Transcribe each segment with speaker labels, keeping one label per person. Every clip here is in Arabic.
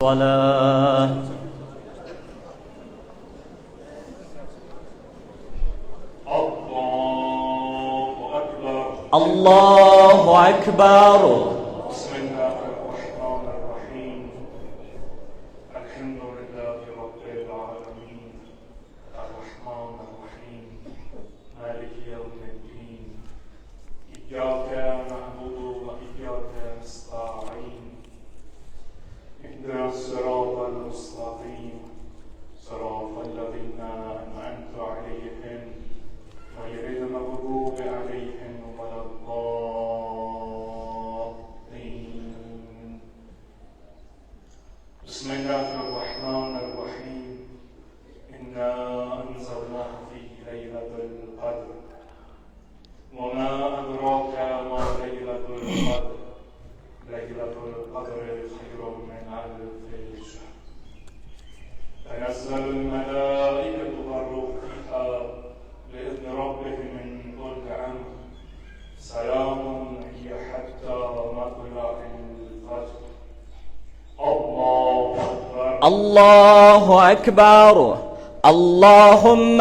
Speaker 1: الصلاة. الله أكبر.
Speaker 2: بسم الله الرحمن الرحيم. الحمد لله رب العالمين الرحمن الرحيم مالك يوم الدين إياك نعبد وإياك نستعين اهدنا الصراط المستقيم صراط الذين أنعمت عليهم غير المغضوب عليهم ولا الضالين. بسم الله الرحمن الرحيم. إنا أنزلناه في ليلة القدر وما أدراك ما ليلة القدر. ليلة القدر خير من ألف شهر. تنزل الملائكة والروح فيها بإذن ربهم من كل أمر. سلام هي حتى مطلع الفجر. الله أكبر.
Speaker 1: الله أكبر. اللهم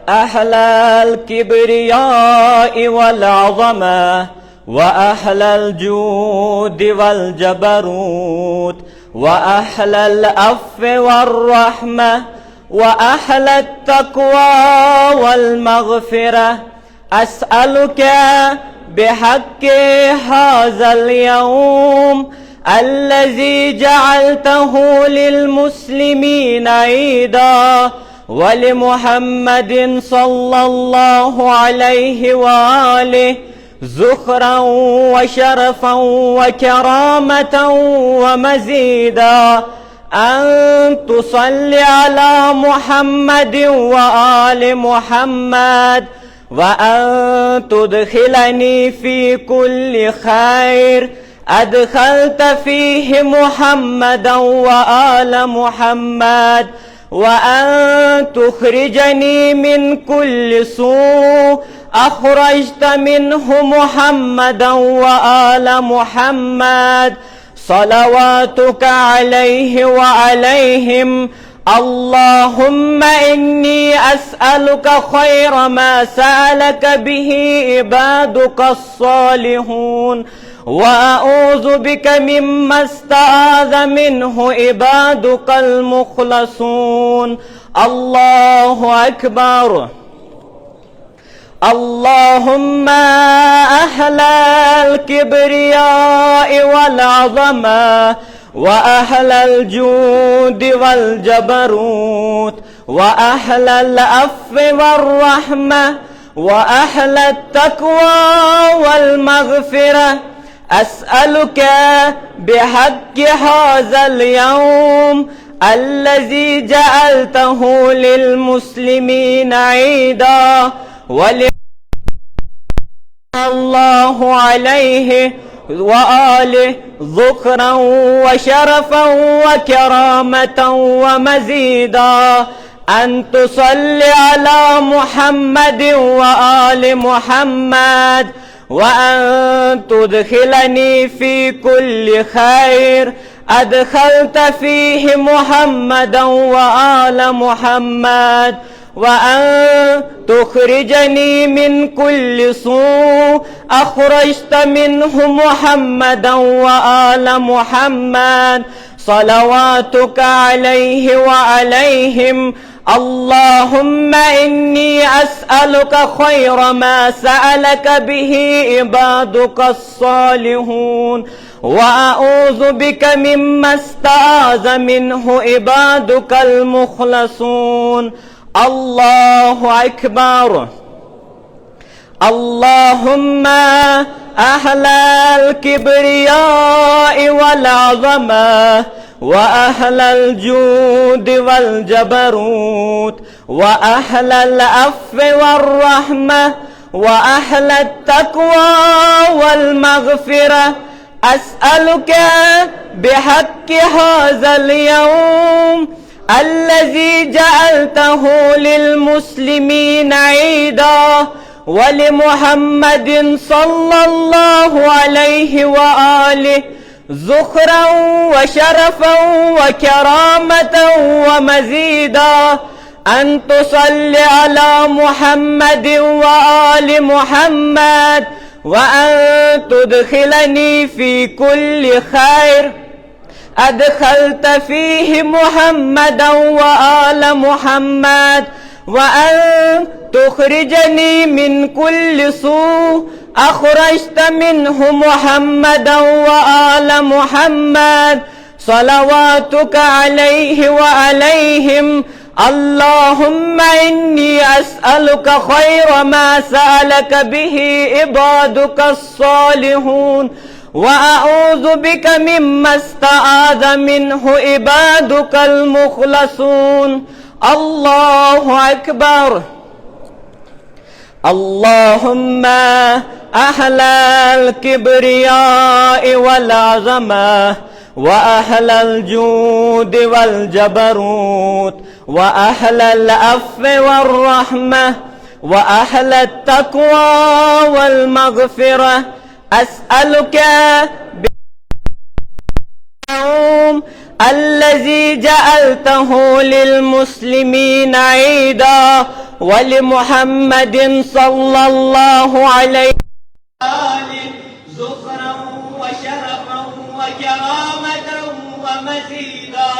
Speaker 1: أحلى الكبرياء والعظمة وأحلى الجود والجبروت وأحلى العفو والرحمة وأحلى التقوى والمغفرة. أسألك بحق هذا اليوم الذي جعلته للمسلمين عيدا ولمحمد صلى الله عليه وآله ذخرا وشرفا وكرامة ومزيدا، أن تصلي على محمد وآل محمد، وأن تدخلني في كل خير أدخلت فيه محمدا وآل محمد، وأن تخرجني من كل سوء أخرجت منه محمدا وآل محمد، صلواتك عليه وعليهم. اللهم إني أسألك خير ما سألك به عبادك الصالحون، وأعوذ بك مما استعاذ منه عبادك المخلصون. الله أكبر. اللهم أحلى الكبرياء والعظمة وأحلى الجود والجبروت وأحلى العفو والرحمة وأحلى التقوى والمغفرة. أسألك بحق هذا اليوم الذي جعلته للمسلمين عيدا الله عليه وآله ذخرا وشرفا وكرامة ومزيدا، أن تصلي على محمد وآل محمد، وأن تدخلني في كل خير أدخلت فيه محمدا وآل محمد، وأن تخرجني من كل سوء أخرجت منه محمدا وآل محمد، صلواتك عليه وعليهم. اللهم إني أسألك خير ما سألك به عبادك الصالحون، وأعوذ بك مما استعاذ منه عبادك المخلصون. الله أكبر. اللهم أحلى الكبرياء والعظمة وأحلى الجود والجبروت وأحلى العفو والرحمة وأحلى التقوى والمغفرة. أسألك بحق هذا اليوم الذي جعلته للمسلمين عيدا ولمحمد صلى الله عليه وآله ذخرا وشرفا وكرامة ومزيدا أن تصلي على محمد وآل محمد وأن تدخلني في كل خير أدخلت فيه محمدا وآل محمد وأن تخرجني من كل سوء أخرجت منه محمدا وآل محمد صلواتك عليه وعليهم. اللهم إني أسألك خير ما سألك به عبادك الصالحون وأعوذ بك مما استعاذ منه عبادك المخلصون. الله أكبر. اللهم أهل الكبرياء والعظمة وأهل الجود والجبروت وأهل العفو والرحمة وأهل التقوى والمغفرة أسألك باليوم الذي جعلته للمسلمين عيدا ولمحمد صلى الله عليه وسلم ذخرا وشرفا وكرامة ومزيدا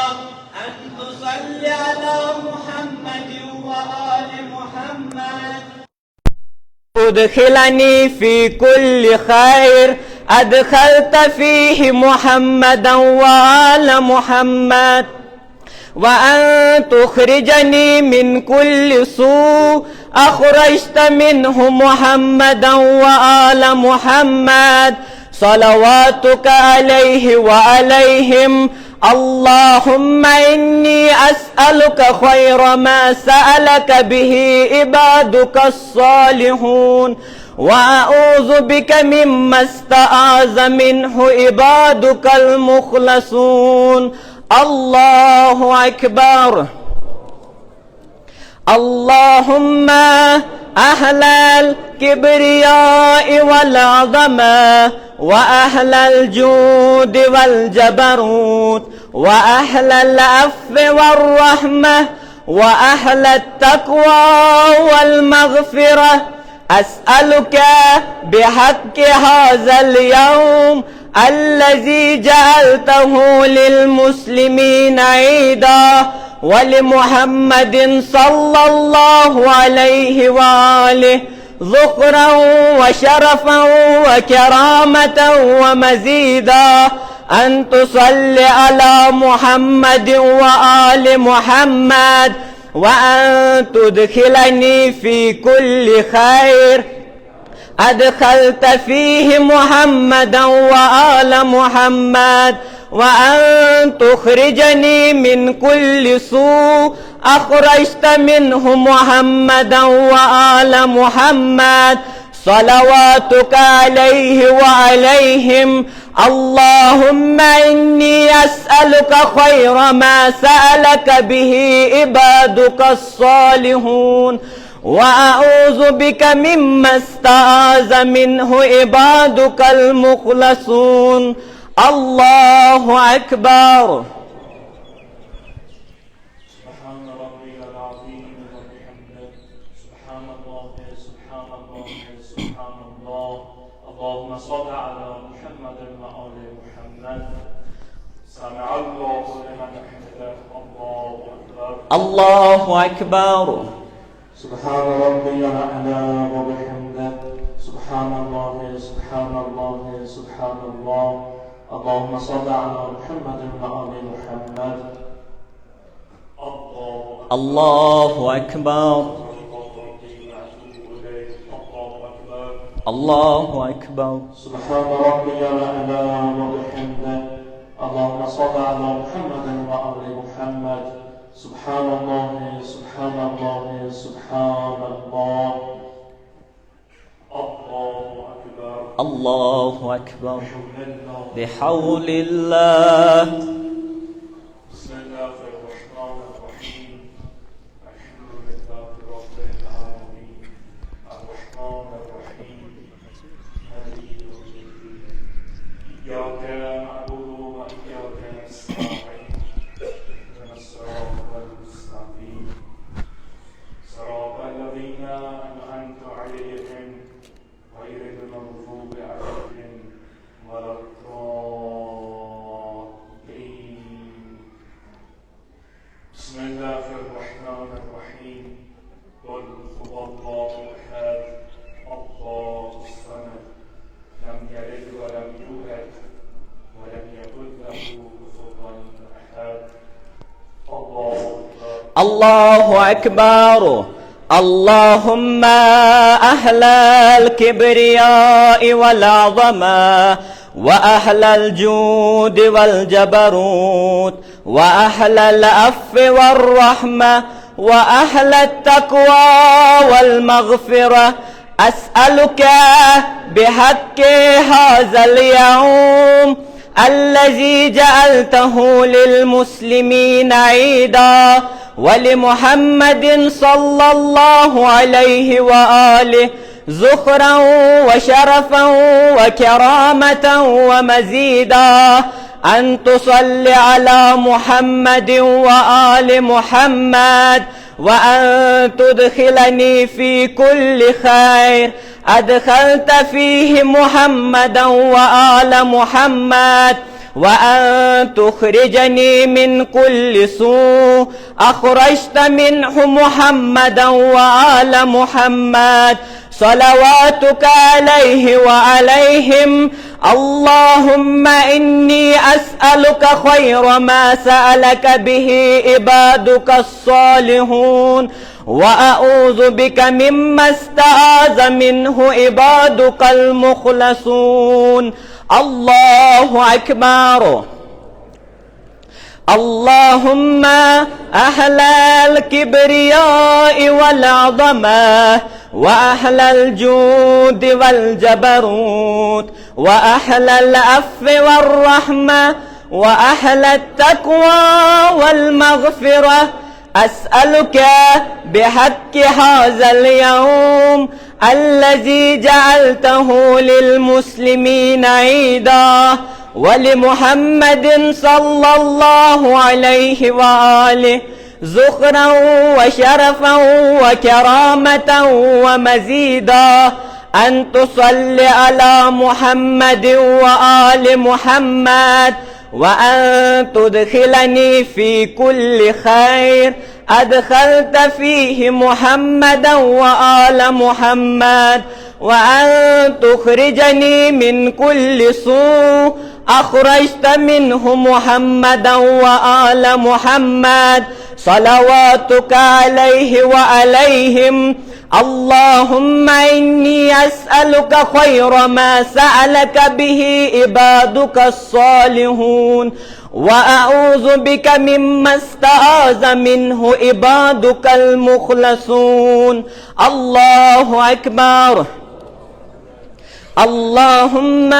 Speaker 1: أن تصلي على محمد وآل محمد تدخلني في كل خير أدخلت فيه محمدا وآل محمد وأن تخرجني من كل سوء أخرجت منه محمدا وآل محمد صلواتك عليه وعليهم. اللهم إني أسألك خير ما سألك به عبادك الصالحون وأعوذ بك مما استعاذ منه عبادك المخلصون. الله أكبر. اللهم أهل الكبرياء والعظمة وأهل الجود والجبروت وأهل العفو والرحمة وأهل التقوى والمغفرة أسألك بحق هذا اليوم الذي جعلته للمسلمين عيدا ولمحمد صلى الله عليه وآله ذخرا وشرفا وكرامة ومزيدا أن تصلي على محمد وآل محمد وأن تدخلني في كل خير أدخلت فيه محمدا وآل محمد وأن تخرجني من كل سوء أخرجت منه محمدا وآل محمد صلواتك عليه وعليهم. اللهم إني أسألك خير ما سألك به عبادك الصالحون وأعوذ بك مما استعاذ منه عبادك المخلصون. الله أكبر.
Speaker 2: سبحان ربي العظيم وبحمده سبحان الله سبحان الله سبحان الله. اللهم صل على محمد وآل محمد. سمع الله لمن حمده. الله أكبر.
Speaker 1: الله أكبر.
Speaker 2: سبحان ربي الأعلى وبحمده سبحان الله سبحان الله سبحان الله. اللهم صل على محمد وآل محمد.
Speaker 1: الله أكبر. الله أكبر.
Speaker 2: سبحان ربي الأعلى وبحمده. اللهم صل على محمد وآل محمد. سبحان الله سبحان الله سبحان الله. الله أكبر.
Speaker 1: الله أكبر. بحول الله.
Speaker 2: بسم الله الرحمن الرحيم. الحمد لله رب العالمين الرحمن الرحيم مالك يوم الدين. إياك نعبد
Speaker 1: الله أكبر. اللهم أهل الكبرياء والعظمة وأهل الجود والجبروت وأهل العفو والرحمة وأهل التقوى والمغفرة، أسألك بحق هذا اليوم الذي جعلته للمسلمين عيدا ولمحمد صلى الله عليه وآله ذخرا وشرفا وكرامة ومزيدا، أن تصلي على محمد وآل محمد، وأن تدخلني في كل خير أدخلت فيه محمدا وآل محمد، وأن تخرجني من كل سوء أخرجت منه محمدا وآل محمد، صلواتك عليه وعليهم. اللهم إني أسألك خير ما سألك به عبادك الصالحون، وأعوذ بك مما استعاذ منه عبادك المخلصون. الله أكبر. اللهم أهل الكبرياء والعظمة وأهل الجود والجبروت وأهل العفو والرحمة وأهل التقوى والمغفرة، أسألك بحق هذا اليوم الذي جعلته للمسلمين عيدا ولمحمد صلى الله عليه وآله ذخرا وشرفا وكرامة ومزيدا، أن تصلي على محمد وآل محمد، وأن تدخلني في كل خير أدخلت فيه محمدا وآل محمد، وأن تخرجني من كل سوء أخرجت منه محمدا وآل محمد، صلواتك عليه وعليهم. اللهم إني أسألك خير ما سألك به عبادك الصالحون، وأعوذ بك مما استعاذ منه عبادك المخلصون. الله أكبر. اللهم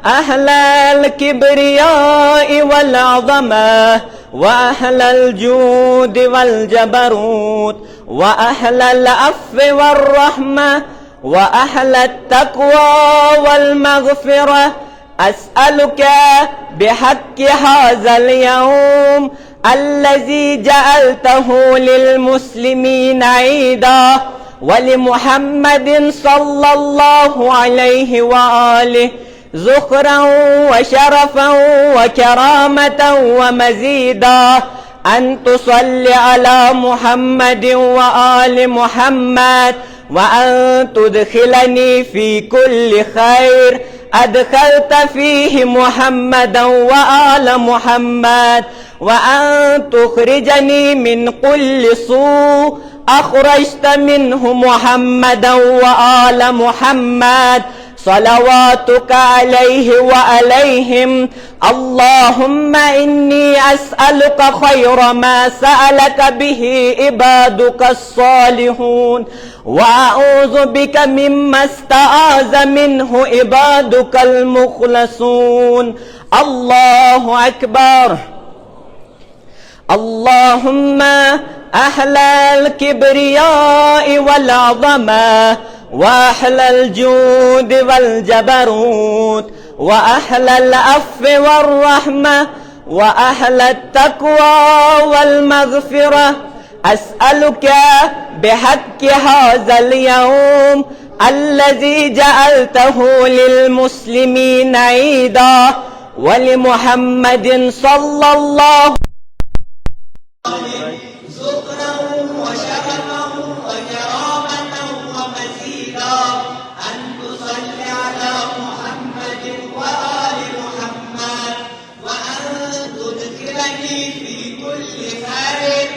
Speaker 1: أهل الكبرياء والعظمة وأهل الجود والجبروت وأهل العفو والرحمة وأهل التقوى والمغفرة، أسألك بحق هذا اليوم الذي جعلته للمسلمين عيدا ولمحمد صلى الله عليه وآله ذخرا وشرفا وكرامة ومزيدا، أن تصلي على محمد وآل محمد، وأن تدخلني في كل خير أدخلت فيه محمدا وآل محمد، وأن تخرجني من كل سوء أخرجت منه محمدا وآل محمد، صلواتك عليه وعليهم. اللهم إني أسألك خير ما سألك به عبادك الصالحون، وأعوذ بك مما استعاذ منه عبادك المخلصون. الله أكبر. اللهم أهل الكبرياء والعظمة وأهل الجود والجبروت وأهل العفو والرحمة وأهل التقوى والمغفرة، أسألك بحق هذا اليوم الذي جعلته للمسلمين عيدا ولمحمد صلى الله ذخرا وشرفا وكرامة ومزيدا، أن تصلي على محمد وآل محمد، وأن تدخلني في كل خير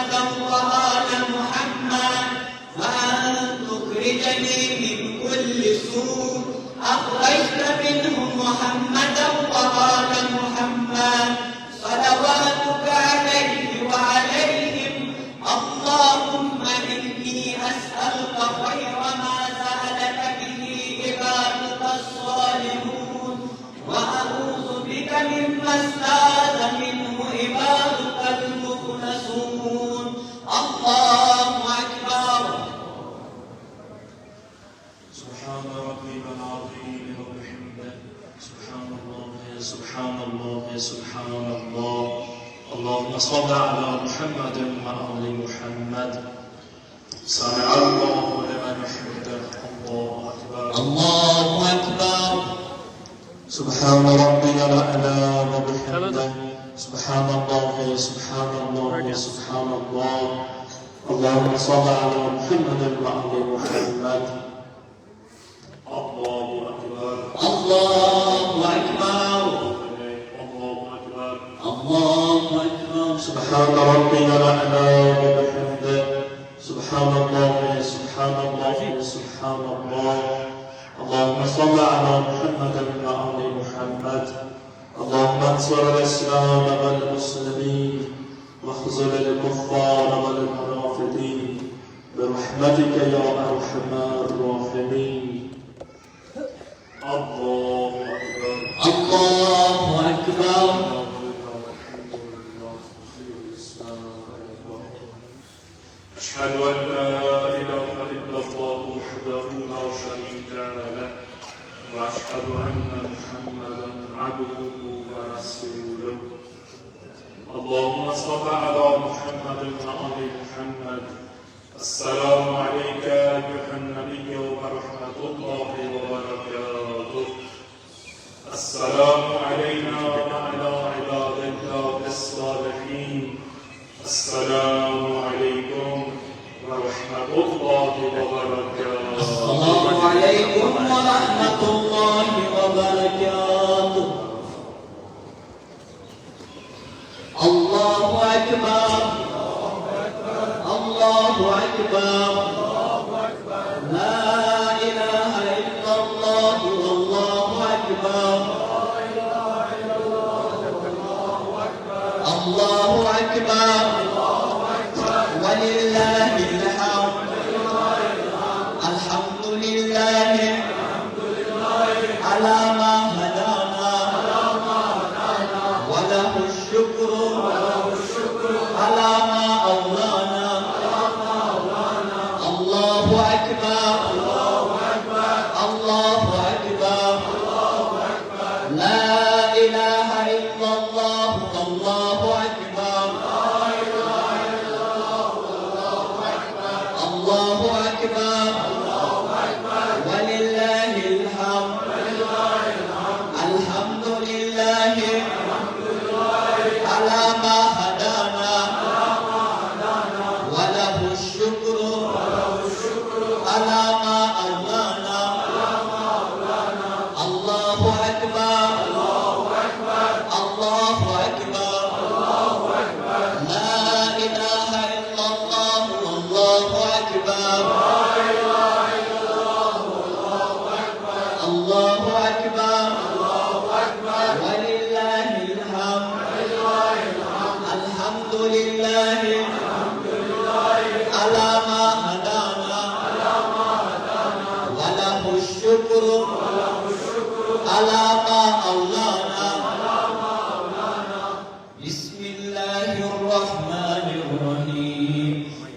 Speaker 1: محمدا وآل محمد وأن تخرجني من كل سوء أخرجت منه محمدا وآل محمد صلواتك عليه وعليهم. اللهم إني أسألك خير ما سألك به عبادك الصالحون وأعوذ بك مما استعاذ منه عبادك المخلصون. الله أكبر.
Speaker 2: سبحان ربي العظيم وبحمده سبحان الله سبحان الله سبحان الله. اللهم صل على محمد وآل محمد. سمع الله لمن حمده. الله أكبر.
Speaker 1: الله أكبر.
Speaker 2: سبحان ربي الأعلى وبحمده سبحان الله سبحان الله سبحان الله. اللهم صل على محمد وآل محمد. الله أكبر.
Speaker 1: الله أكبر.
Speaker 2: الله أكبر.
Speaker 1: الله أكبر.
Speaker 2: سبحان ربي الأعلى وبحمده سبحان الله سبحان الله سبحان الله. اللهم صل على محمد وآل محمد. اللهم انصر الإسلام والمسلمين واخذل الكفار والمنافقين برحمتك يا أرحم الراحمين. الله أكبر.
Speaker 1: الله أكبر.
Speaker 2: أشهد أن لا إله إلا الله وحده لا شريك له وأشهد أن محمدا عبده ورسوله. اللهم صل على محمد وآل محمد. السلام عليك أيها النبي ورحمة الله وبركاته. السلام علينا وعلى عباد الله الصالحين. السلام عليكم ورحمة الله وبركاته.
Speaker 1: السلام عليكم ورحمة الله وبركاته. الله أكبر. الله أكبر. لا إله إلا الله. الله أكبر. الله أكبر. ولله الحمد. الحمد لله على ما هدانا وله الشكر على ما أولانا. الله أكبر. الله أكبر. لا إله إلا الله. الله أكبر. الله أكبر. ولله الحمد. الحمد لله على ما هدانا وله الشكر على ما أولانا. الله أكبر. الله أكبر. لا إله إلا الله. الله أكبر. الله أكبر. ولله الحمد. الحمد لله على ما هدانا وله الشكر على ما أولانا. بسم الله الرحمن الرحيم.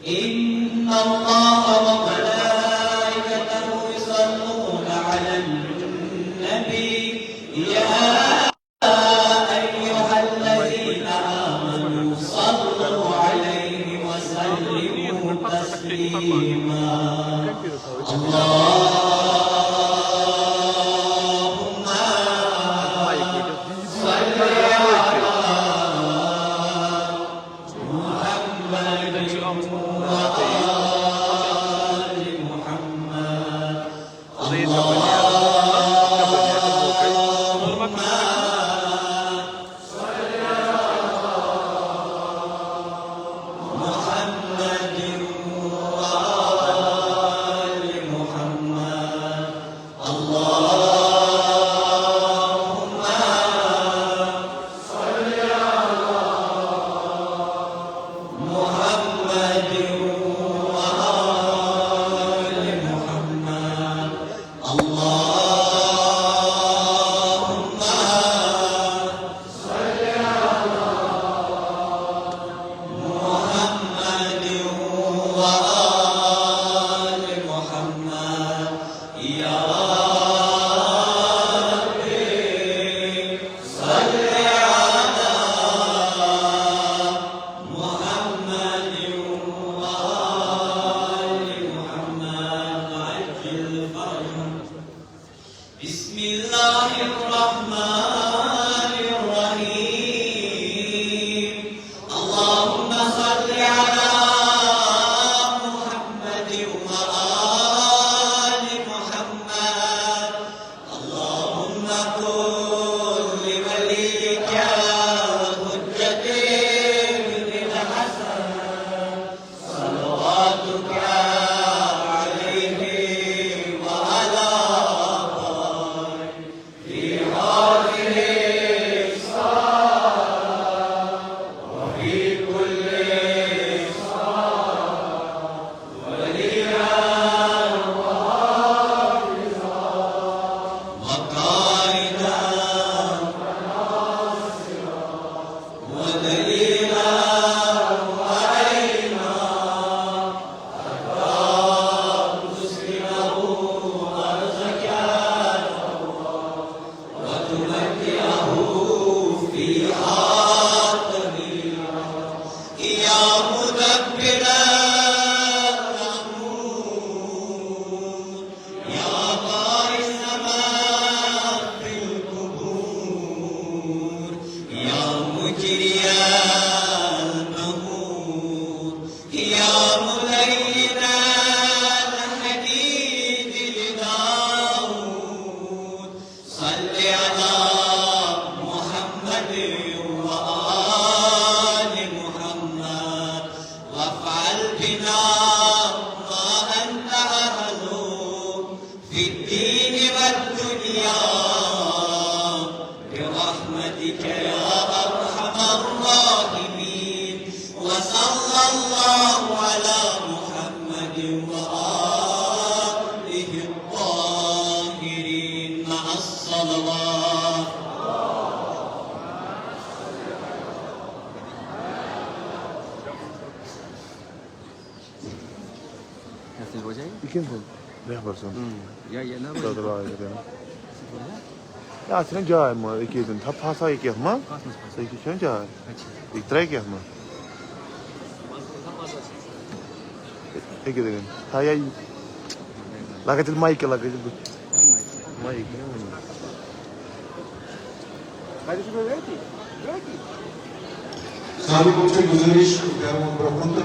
Speaker 1: إن الله وملائكته يصلون على النبي يا أيها الذين آمنوا صلوا عليه وسلموا تسليما. اللهم صل على محمد وآل محمد. اللهم صل على محمد مجري النهور يا ملينا الحديد لداود صل على محمد وآل محمد وافعل بنا ما أنت أهله في الدين والدنيا برحمتك يا أرحم الراحمين وصلى الله على محمد وآله الطاهرين مع الصلوات.
Speaker 3: نفس الوجه؟
Speaker 4: يمكن بيخبر سن
Speaker 3: يا لا
Speaker 4: Ya sen cahil mi? İkiyedin. Tap hasa iki yapma. Sen iki sen cahil. İktirek yapma. İki dedin. Taya lagatil mic lagatil bu. Mic ne bu? Hadi şu böyle ki.
Speaker 5: Sabe como que os juízes ficaram profundo